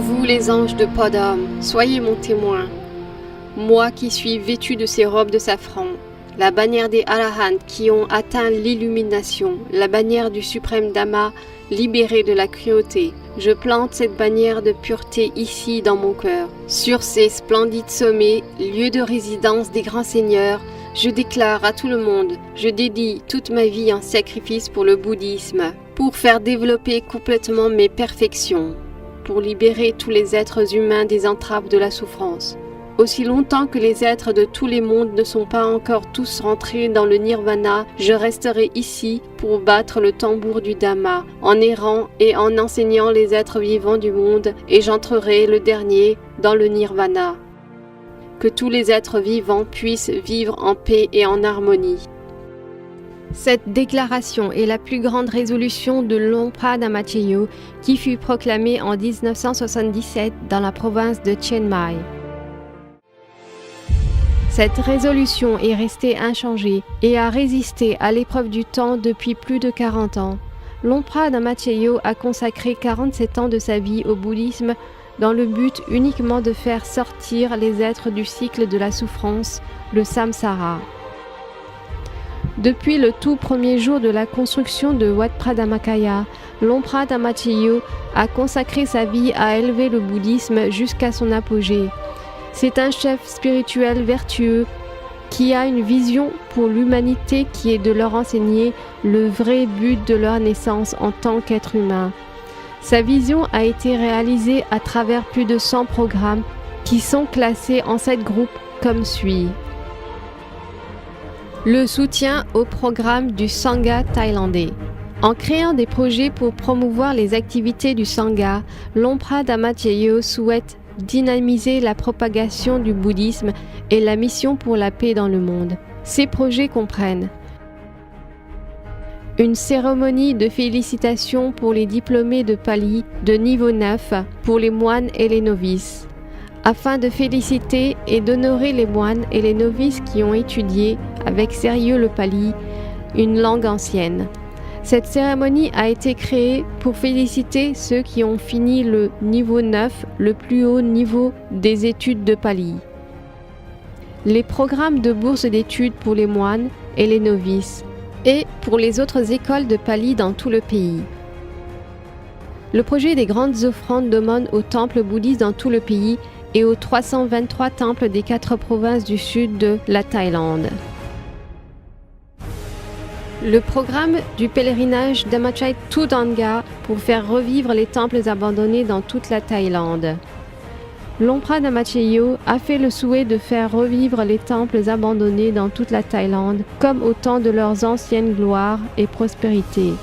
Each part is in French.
Vous les anges de Podom, soyez mon témoin. Moi qui suis vêtu de ces robes de safran, la bannière des Arahants qui ont atteint l'illumination, la bannière du suprême Dhamma, libéré de la cruauté. Je plante cette bannière de pureté ici dans mon cœur. Sur ces splendides sommets, lieu de résidence des grands seigneurs, je déclare à tout le monde, je dédie toute ma vie en sacrifice pour le bouddhisme, pour faire développer complètement mes perfections, pour libérer tous les êtres humains des entraves de la souffrance. Aussi longtemps que les êtres de tous les mondes ne sont pas encore tous rentrés dans le nirvana, je resterai ici pour battre le tambour du Dhamma, en errant et en enseignant les êtres vivants du monde, et j'entrerai le dernier dans le nirvana. Que tous les êtres vivants puissent vivre en paix et en harmonie. Cette déclaration est la plus grande résolution de Longpa Dhammachayo qui fut proclamée en 1977 dans la province de Chiang Mai. Cette résolution est restée inchangée et a résisté à l'épreuve du temps depuis plus de 40 ans. Longpa Dhammachayo a consacré 47 ans de sa vie au bouddhisme dans le but uniquement de faire sortir les êtres du cycle de la souffrance, le samsara. Depuis le tout premier jour de la construction de Wat Phra Dhammakaya, Longpa Dhammachayo a consacré sa vie à élever le bouddhisme jusqu'à son apogée. C'est un chef spirituel vertueux qui a une vision pour l'humanité qui est de leur enseigner le vrai but de leur naissance en tant qu'être humain. Sa vision a été réalisée à travers plus de 100 programmes qui sont classés en 7 groupes comme suit. Le soutien au programme du Sangha thaïlandais. En créant des projets pour promouvoir les activités du Sangha, Longpa Dhammachayo souhaite dynamiser la propagation du bouddhisme et la mission pour la paix dans le monde. Ces projets comprennent une cérémonie de félicitations pour les diplômés de Pali de niveau 9 pour les moines et les novices, afin de féliciter et d'honorer les moines et les novices qui ont étudié avec sérieux le Pali, une langue ancienne. Cette cérémonie a été créée pour féliciter ceux qui ont fini le niveau 9, le plus haut niveau des études de Pali. Les programmes de bourse d'études pour les moines et les novices, et pour les autres écoles de Pali dans tout le pays. Le projet des grandes offrandes d'aumône aux temples bouddhistes dans tout le pays et aux 323 temples des 4 provinces du sud de la Thaïlande. Le programme du pèlerinage Dhammachai Tudanga pour faire revivre les temples abandonnés dans toute la Thaïlande. Longpa Dhammachayo a fait le souhait de faire revivre les temples abandonnés dans toute la Thaïlande comme au temps de leurs anciennes gloires et prospérités.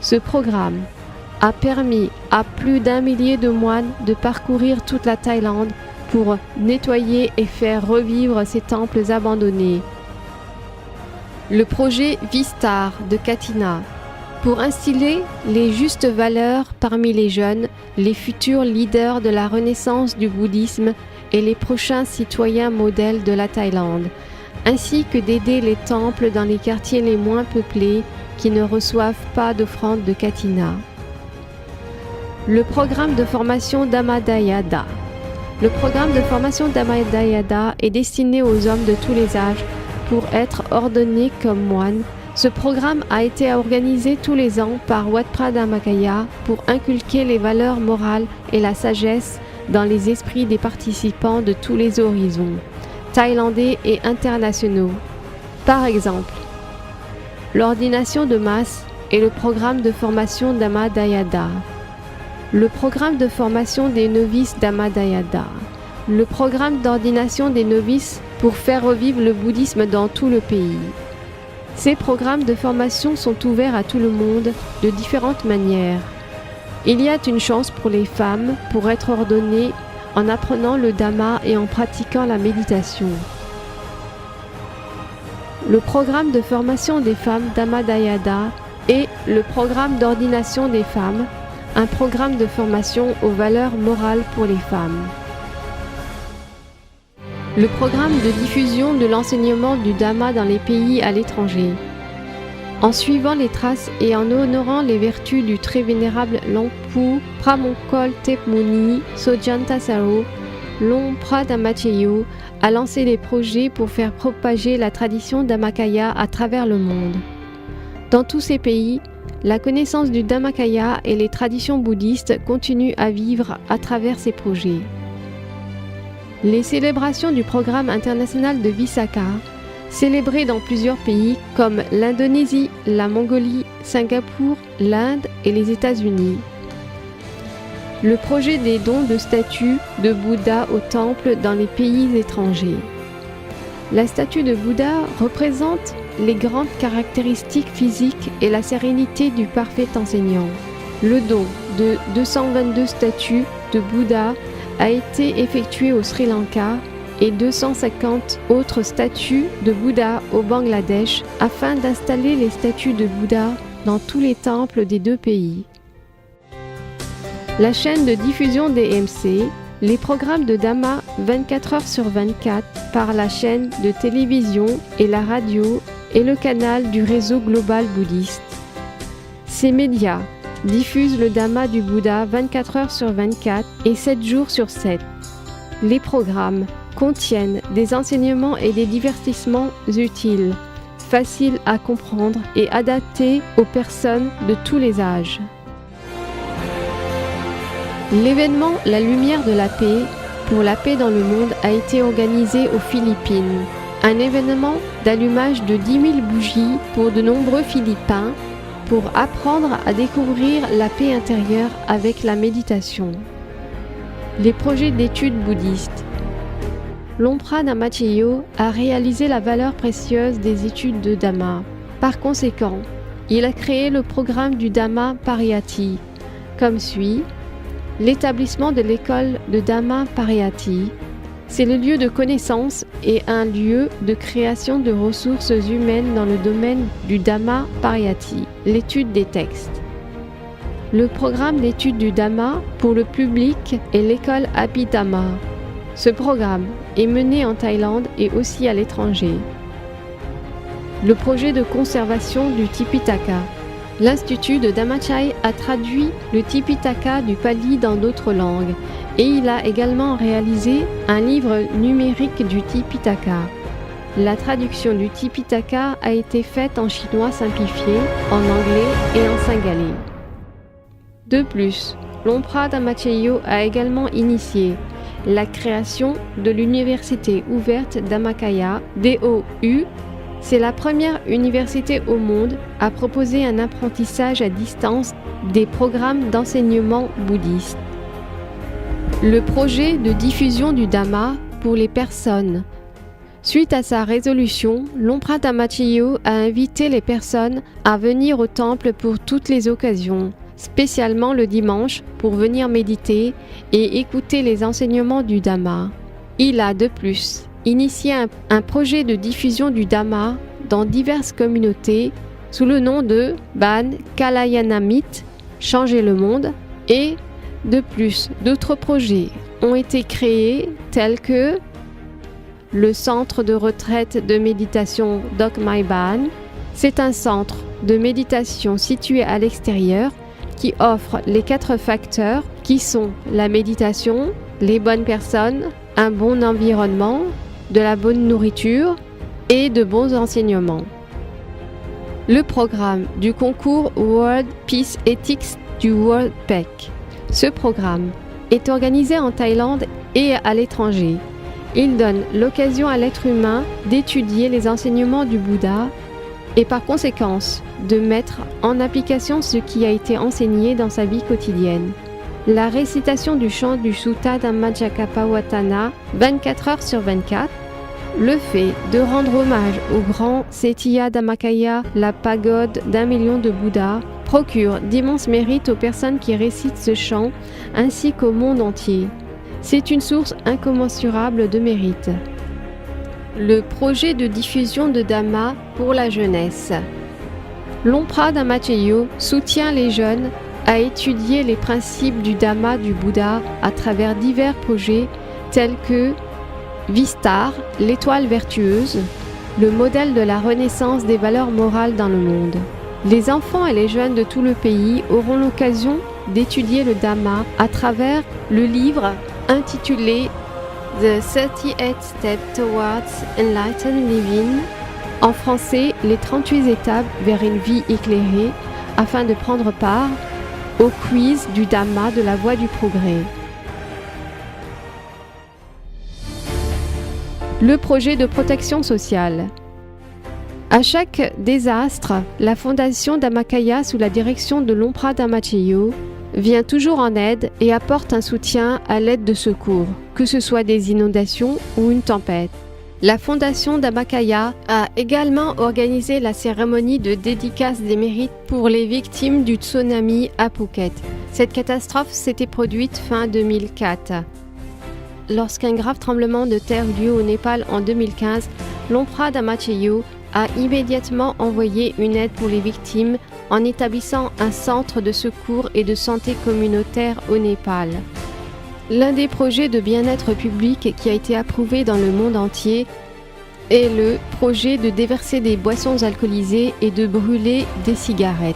Ce programme a permis à plus d'1 millier de moines de parcourir toute la Thaïlande pour nettoyer et faire revivre ces temples abandonnés. Le projet Vistar de Katina, pour instiller les justes valeurs parmi les jeunes, les futurs leaders de la renaissance du bouddhisme et les prochains citoyens modèles de la Thaïlande, ainsi que d'aider les temples dans les quartiers les moins peuplés qui ne reçoivent pas d'offrande de Katina. Le programme de formation Dhammadayada. Le programme de formation Dhammadayada est destiné aux hommes de tous les âges pour être ordonnés comme moines. Ce programme a été organisé tous les ans par Wat Phra Dhammakaya pour inculquer les valeurs morales et la sagesse dans les esprits des participants de tous les horizons, thaïlandais et internationaux. Par exemple, l'ordination de masse et le programme de formation Dhammadayada, le programme de formation des novices Dhammadayada, le programme d'ordination des novices pour faire revivre le bouddhisme dans tout le pays. Ces programmes de formation sont ouverts à tout le monde de différentes manières. Il y a une chance pour les femmes pour être ordonnées en apprenant le Dhamma et en pratiquant la méditation. Le programme de formation des femmes Dhammadayada et le programme d'ordination des femmes, un programme de formation aux valeurs morales pour les femmes. Le programme de diffusion de l'enseignement du Dhamma dans les pays à l'étranger. En suivant les traces et en honorant les vertus du très vénérable Longpu Pramongkol Tepmuni Sojanta-Saro, Longpa Dhammachayo a lancé des projets pour faire propager la tradition Dhammakaya à travers le monde. Dans tous ces pays, la connaissance du Dhammakaya et les traditions bouddhistes continuent à vivre à travers ces projets. Les célébrations du programme international de Visakha, célébrées dans plusieurs pays comme l'Indonésie, la Mongolie, Singapour, l'Inde et les États-Unis. Le projet des dons de statues de Bouddha au temple dans les pays étrangers. La statue de Bouddha représente les grandes caractéristiques physiques et la sérénité du parfait enseignant. Le don de 222 statues de Bouddha a été effectué au Sri Lanka et 250 autres statues de Bouddha au Bangladesh afin d'installer les statues de Bouddha dans tous les temples des deux pays. La chaîne de diffusion DMC, les programmes de Dhamma 24 heures sur 24 par la chaîne de télévision et la radio et le canal du réseau global bouddhiste. Ces médias diffusent le Dhamma du Bouddha 24 heures sur 24 et 7 jours sur 7. Les programmes contiennent des enseignements et des divertissements utiles, faciles à comprendre et adaptés aux personnes de tous les âges. L'événement La Lumière de la Paix pour la paix dans le monde a été organisé aux Philippines. Un événement d'allumage de 10 000 bougies pour de nombreux Philippins pour apprendre à découvrir la paix intérieure avec la méditation. Les projets d'études bouddhistes. Longpa Dhammachayo a réalisé la valeur précieuse des études de Dhamma. Par conséquent, il a créé le programme du Dhamma Pariyatti, comme suit. L'établissement de l'école de Dhamma Pariyatti, c'est le lieu de connaissance et un lieu de création de ressources humaines dans le domaine du Dhamma Pariyatti, l'étude des textes. Le programme d'études du Dhamma pour le public est l'école Abhidhamma. Ce programme est mené en Thaïlande et aussi à l'étranger. Le projet de conservation du Tipitaka. L'Institut de Dhammachai a traduit le Tipitaka du pali dans d'autres langues et il a également réalisé un livre numérique du Tipitaka. La traduction du Tipitaka a été faite en chinois simplifié, en anglais et en singalais. De plus, Longpa Dhammachayo a également initié la création de l'Université ouverte Dhammakaya, DOU. C'est la première université au monde à proposer un apprentissage à distance des programmes d'enseignement bouddhiste. Le projet de diffusion du Dhamma pour les personnes. Suite à sa résolution, Longpa Dhammachayo a invité les personnes à venir au temple pour toutes les occasions, spécialement le dimanche pour venir méditer et écouter les enseignements du Dhamma. Il a de plus initié un projet de diffusion du Dhamma dans diverses communautés sous le nom de Ban Kalayanamit, Changer le monde, et de plus d'autres projets ont été créés tels que le centre de retraite de méditation Dokmai Ban. C'est un centre de méditation situé à l'extérieur qui offre les 4 facteurs qui sont la méditation, les bonnes personnes, un bon environnement, de la bonne nourriture et de bons enseignements. Le programme du concours World Peace Ethics du World PEC. Ce programme est organisé en Thaïlande et à l'étranger. Il donne l'occasion à l'être humain d'étudier les enseignements du Bouddha et par conséquence de mettre en application ce qui a été enseigné dans sa vie quotidienne. La récitation du chant du Sutta Dhammacakkappavattana 24 heures sur 24, le fait de rendre hommage au grand Setiya Dhammakaya, la pagode d'1 million de Bouddhas, procure d'immenses mérites aux personnes qui récitent ce chant ainsi qu'au monde entier. C'est une source incommensurable de mérite. Le projet de diffusion de Dhamma pour la jeunesse. Longpa Dhammachayo soutient les jeunes à étudier les principes du Dhamma du Bouddha à travers divers projets tels que Vistar, l'étoile vertueuse, le modèle de la renaissance des valeurs morales dans le monde. Les enfants et les jeunes de tout le pays auront l'occasion d'étudier le Dhamma à travers le livre intitulé The 38 Steps Towards Enlightened Living, en français les 38 étapes vers une vie éclairée, afin de prendre part au quiz du Dhamma de la voie du progrès. Le projet de protection sociale. À chaque désastre, la fondation Dhammakaya, sous la direction de Lomprad Dhammacheyo, vient toujours en aide et apporte un soutien à l'aide de secours, que ce soit des inondations ou une tempête. La fondation Dhammakaya a également organisé la cérémonie de dédicace des mérites pour les victimes du tsunami à Phuket. Cette catastrophe s'était produite fin 2004. Lorsqu'un grave tremblement de terre eut lieu au Népal en 2015, Lomprad Dhammacheyo a immédiatement envoyé une aide pour les victimes en établissant un centre de secours et de santé communautaire au Népal. L'un des projets de bien-être public qui a été approuvé dans le monde entier est le projet de déverser des boissons alcoolisées et de brûler des cigarettes.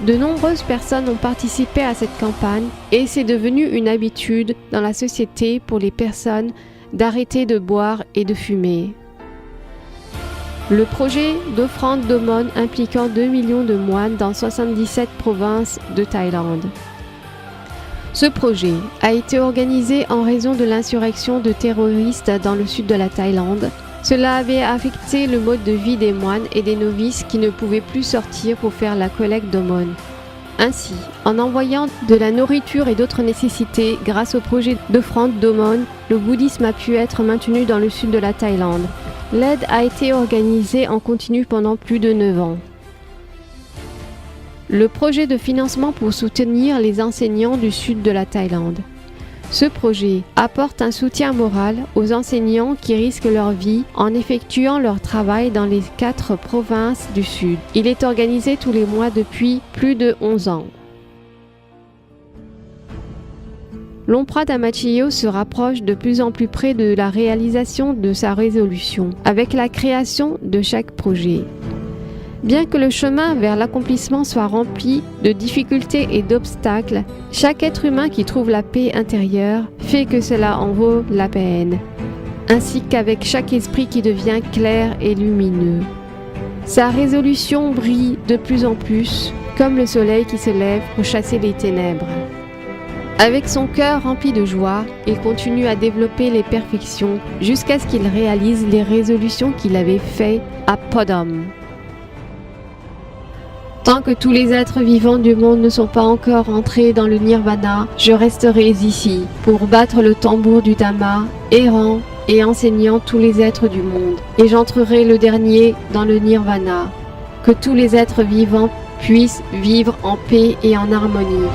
De nombreuses personnes ont participé à cette campagne et c'est devenu une habitude dans la société pour les personnes d'arrêter de boire et de fumer. Le projet d'offrande d'aumône impliquant 2 millions de moines dans 77 provinces de Thaïlande. Ce projet a été organisé en raison de l'insurrection de terroristes dans le sud de la Thaïlande. Cela avait affecté le mode de vie des moines et des novices qui ne pouvaient plus sortir pour faire la collecte d'aumône. Ainsi, en envoyant de la nourriture et d'autres nécessités grâce au projet d'offrande d'aumône, le bouddhisme a pu être maintenu dans le sud de la Thaïlande. L'aide a été organisée en continu pendant plus de 9 ans. Le projet de financement pour soutenir les enseignants du sud de la Thaïlande. Ce projet apporte un soutien moral aux enseignants qui risquent leur vie en effectuant leur travail dans les 4 provinces du sud. Il est organisé tous les mois depuis plus de 11 ans. Lomprad Dhammacheyo se rapproche de plus en plus près de la réalisation de sa résolution, avec la création de chaque projet. Bien que le chemin vers l'accomplissement soit rempli de difficultés et d'obstacles, chaque être humain qui trouve la paix intérieure fait que cela en vaut la peine, ainsi qu'avec chaque esprit qui devient clair et lumineux. Sa résolution brille de plus en plus, comme le soleil qui se lève pour chasser les ténèbres. Avec son cœur rempli de joie, il continue à développer les perfections jusqu'à ce qu'il réalise les résolutions qu'il avait faites à Podom. Tant que tous les êtres vivants du monde ne sont pas encore entrés dans le nirvana, je resterai ici pour battre le tambour du Dhamma, errant et enseignant tous les êtres du monde. Et j'entrerai le dernier dans le nirvana. Que tous les êtres vivants puissent vivre en paix et en harmonie.